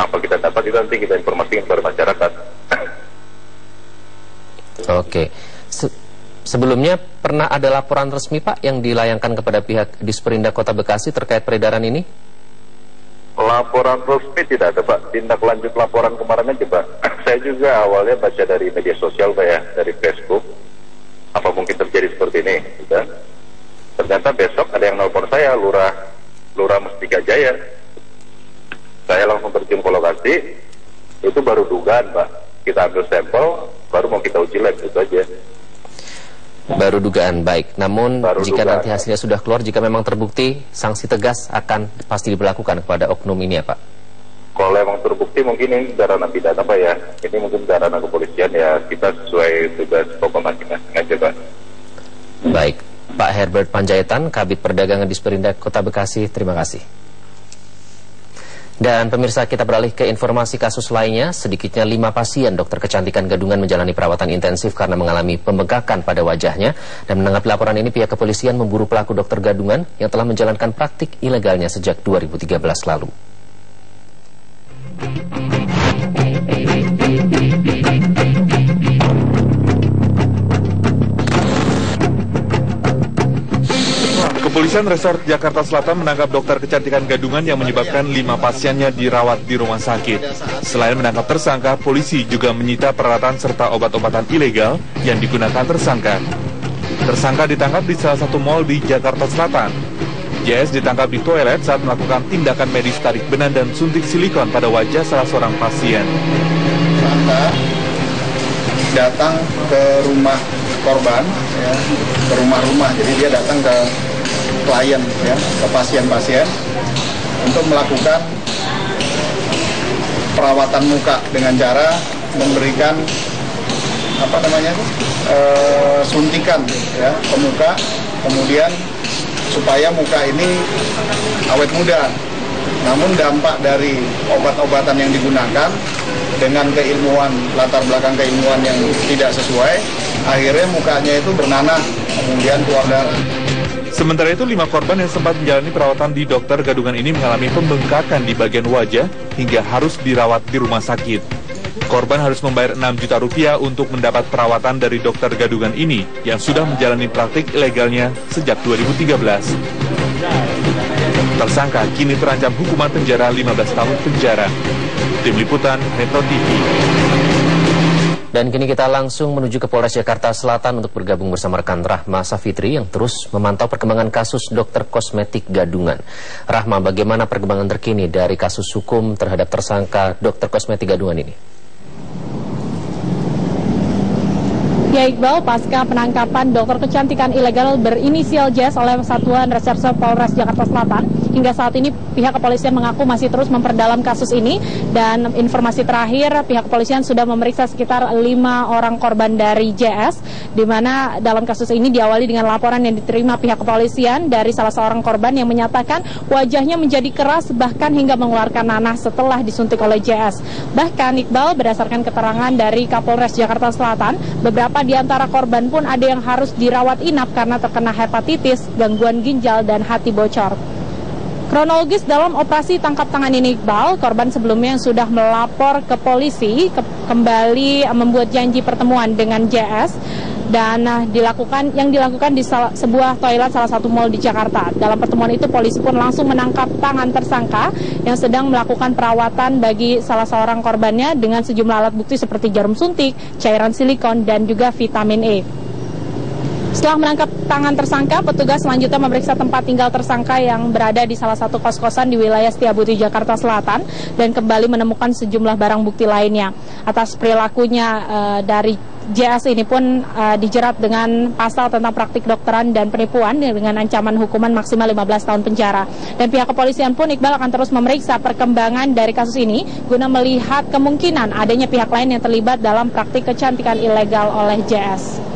Apa kita dapat itu nanti kita informasikan kepada masyarakat. Oke. Sebelumnya pernah ada laporan resmi Pak yang dilayangkan kepada pihak Disperindak Kota Bekasi terkait peredaran ini? Laporan resmi tidak ada Pak, tindak lanjut laporan kemarin aja Pak. Saya juga awalnya baca dari media sosial Pak ya, dari Facebook. Apa mungkin terjadi seperti ini? Gitu. Ternyata besok ada yang nelpon saya, Lurah Mustika Jaya. Saya langsung terjun ke lokasi, itu baru dugaan Pak. Kita ambil sampel, baru mau kita uji lab, itu aja. Baru dugaan, baik. Namun jika dugaan, nanti hasilnya sudah keluar, jika memang terbukti, sanksi tegas akan pasti diberlakukan kepada oknum ini ya Pak? Kalau memang terbukti mungkin ini ranah pidana Pak ya. Ini mungkin ranah kepolisian ya, kita sesuai tugas pokok masing-masing aja Pak. Baik, Pak Herbert Panjaitan, Kabid Perdagangan Disperindak Kota Bekasi, terima kasih. Dan pemirsa, kita beralih ke informasi kasus lainnya. Sedikitnya 5 pasien dokter kecantikan Gadungan menjalani perawatan intensif karena mengalami pembengkakan pada wajahnya. Dan menanggapi laporan ini, pihak kepolisian memburu pelaku dokter Gadungan yang telah menjalankan praktik ilegalnya sejak 2013 lalu. Kepolisian Resort Jakarta Selatan menangkap dokter kecantikan Gadungan yang menyebabkan 5 pasiennya dirawat di rumah sakit. Selain menangkap tersangka, polisi juga menyita peralatan serta obat-obatan ilegal yang digunakan tersangka. Tersangka ditangkap di salah satu mal di Jakarta Selatan. JS ditangkap di toilet saat melakukan tindakan medis tarik benang dan suntik silikon pada wajah salah seorang pasien. Tersangka datang ke rumah korban, ya, ke rumah-rumah. Jadi dia datang ke klien, ya, ke pasien-pasien untuk melakukan perawatan muka dengan cara memberikan suntikan ya ke muka, kemudian supaya muka ini awet muda. Namun dampak dari obat-obatan yang digunakan dengan keilmuan, latar belakang keilmuan yang tidak sesuai, akhirnya mukanya itu bernanah, kemudian keluar darah. Sementara itu, 5 korban yang sempat menjalani perawatan di dokter Gadungan ini mengalami pembengkakan di bagian wajah hingga harus dirawat di rumah sakit. Korban harus membayar 6 juta rupiah untuk mendapat perawatan dari dokter Gadungan ini yang sudah menjalani praktik ilegalnya sejak 2013. Tersangka kini terancam hukuman penjara 15 tahun penjara. Tim Liputan Metro TV. Dan kini kita langsung menuju ke Polres Jakarta Selatan untuk bergabung bersama rekan Rahma Safitri yang terus memantau perkembangan kasus dokter kosmetik Gadungan. Rahma, bagaimana perkembangan terkini dari kasus hukum terhadap tersangka dokter kosmetik Gadungan ini? Ya Iqbal, pasca penangkapan dokter kecantikan ilegal berinisial JS oleh Satuan Reserse Polres Jakarta Selatan, hingga saat ini pihak kepolisian mengaku masih terus memperdalam kasus ini, dan informasi terakhir pihak kepolisian sudah memeriksa sekitar 5 orang korban dari JS, di mana dalam kasus ini diawali dengan laporan yang diterima pihak kepolisian dari salah seorang korban yang menyatakan wajahnya menjadi keras bahkan hingga mengeluarkan nanah setelah disuntik oleh JS. Bahkan Iqbal, berdasarkan keterangan dari Kapolres Jakarta Selatan, beberapa di antara korban pun ada yang harus dirawat inap karena terkena hepatitis, gangguan ginjal, dan hati bocor. Kronologis dalam operasi tangkap tangan ini Iqbal, korban sebelumnya yang sudah melapor ke polisi kembali membuat janji pertemuan dengan JS dan dilakukan di sebuah toilet salah satu mal di Jakarta. Dalam pertemuan itu polisi pun langsung menangkap tangan tersangka yang sedang melakukan perawatan bagi salah seorang korbannya dengan sejumlah alat bukti seperti jarum suntik, cairan silikon, dan juga vitamin E. Setelah menangkap tangan tersangka, petugas selanjutnya memeriksa tempat tinggal tersangka yang berada di salah satu kos-kosan di wilayah Setiabudi, Jakarta Selatan, dan kembali menemukan sejumlah barang bukti lainnya. Atas perilakunya dari JS ini pun dijerat dengan pasal tentang praktik kedokteran dan penipuan dengan ancaman hukuman maksimal 15 tahun penjara. Dan pihak kepolisian pun Iqbal akan terus memeriksa perkembangan dari kasus ini guna melihat kemungkinan adanya pihak lain yang terlibat dalam praktik kecantikan ilegal oleh JS.